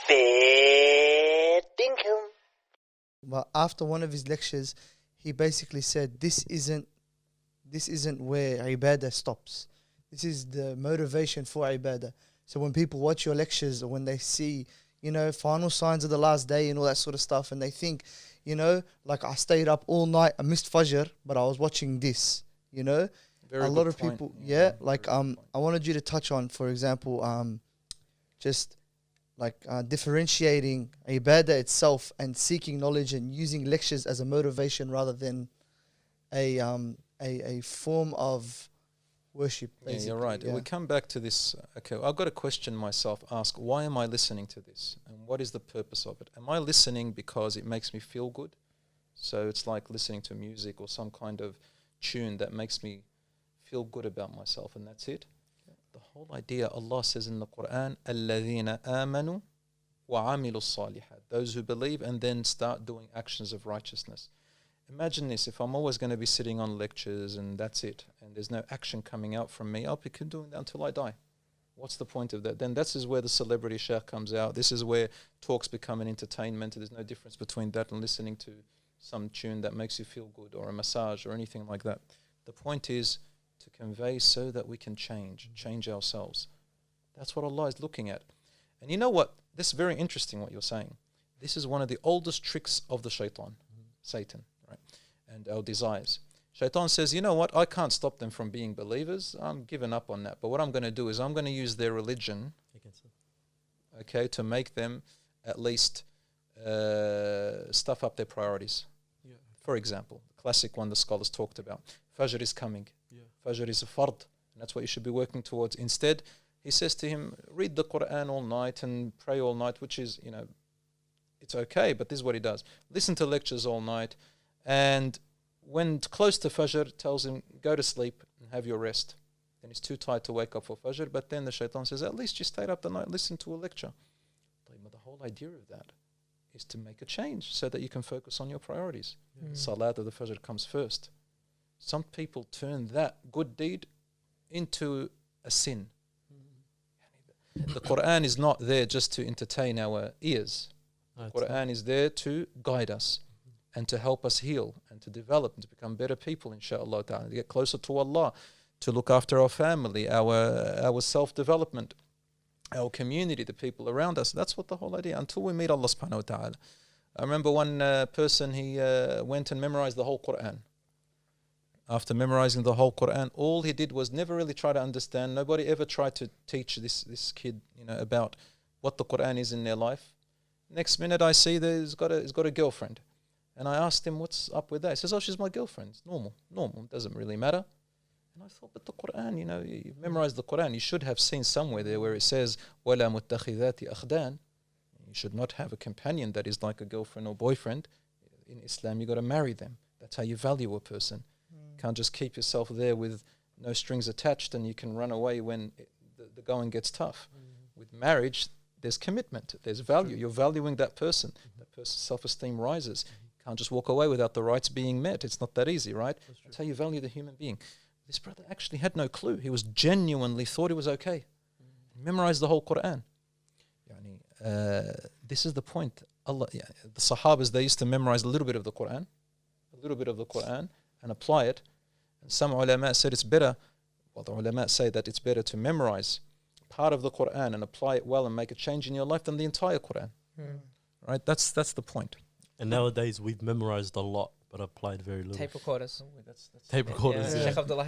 FairDinkum. But after one of his lectures, he basically said, this isn't where ibadah stops. This is the motivation for ibadah. So when people watch your lectures, or when they see, final signs of the last day and all that sort of stuff, and they think, like, I stayed up all night, I missed Fajr, but I was watching this, Very a lot of point. people, Like, I wanted you to touch on, for example, just like differentiating ibadah itself and seeking knowledge and using lectures as a motivation rather than a form of worship. Yeah, you're right. Yeah. We come back to this. Okay, I've got a question myself. Ask, why am I listening to this? And what is the purpose of it? Am I listening because it makes me feel good? So it's like listening to music or some kind of tune that makes me feel good about myself, and that's it. The whole idea, Allah says in the Quran, الَّذِينَ آمَنُوا وَعَمِلُوا الصَّالِحَاتِ, those who believe and then start doing actions of righteousness. Imagine this, if I'm always going to be sitting on lectures and that's it, and there's no action coming out from me, I'll be doing that until I die. What's the point of that? Then this is where the celebrity sheikh comes out. This is where talks become an entertainment. There's no difference between that and listening to some tune that makes you feel good, or a massage or anything like that. The point is to convey so that we can change ourselves. That's what Allah is looking at. And you know what? This is very interesting what you're saying. This is one of the oldest tricks of the shaitan, Satan, right? And our desires. Shaitan says, you know what? I can't stop them from being believers. I'm giving up on that. But what I'm going to do is I'm going to use their religion, okay, to make them at least stuff up their priorities. Yeah. For example, the classic one the scholars talked about. Fajr is coming. Fajr is a fard, and that's what you should be working towards. Instead, he says to him, read the Quran all night and pray all night, which is, it's okay, but this is what he does. Listen to lectures all night, and when close to Fajr, tells him, go to sleep and have your rest. Then he's too tired to wake up for Fajr, but then the shaitan says, at least you stayed up the night, listen to a lecture. But the whole idea of that is to make a change so that you can focus on your priorities. Salat of the Fajr comes first. Some people turn that good deed into a sin. The Quran is not there just to entertain our ears. The Quran is there to guide us and to help us heal and to develop and to become better people, inshaAllah ta'ala, to get closer to Allah, to look after our family, our self-development, our community, the people around us. That's what the whole idea, until we meet Allah subhanahu wa ta'ala. I remember one person, he went and memorized the whole Quran. After memorizing the whole Quran, all he did was never really try to understand. Nobody ever tried to teach this kid, about what the Quran is in their life. Next minute I see that he's got a girlfriend. And I asked him, what's up with that? He says, oh, she's my girlfriend. It's normal, it doesn't really matter. And I thought, but the Quran, you memorized the Quran, you should have seen somewhere there where it says, وَلَا مُتَّخِذَاتِ أَخْدَانِ. You should not have a companion that is like a girlfriend or boyfriend. In Islam, you got to marry them. That's how you value a person. You can't just keep yourself there with no strings attached and you can run away when the going gets tough. With marriage, there's commitment, there's value. You're valuing that person. That person's self-esteem rises. You can't just walk away without the rights being met. It's not that easy, right? That's how you value the human being. This brother actually had no clue. He was genuinely thought it was okay. He memorized the whole Quran. This is the point. The Sahabas, they used to memorize a little bit of the Quran, and apply it. And some ulama said it's better. Well, the ulama say that it's better to memorize part of the Quran and apply it well and make a change in your life than the entire Quran. Right? That's the point. And nowadays we've memorized a lot, but applied very little. Tape recorders. Tape recorders. Sheikh Abdullah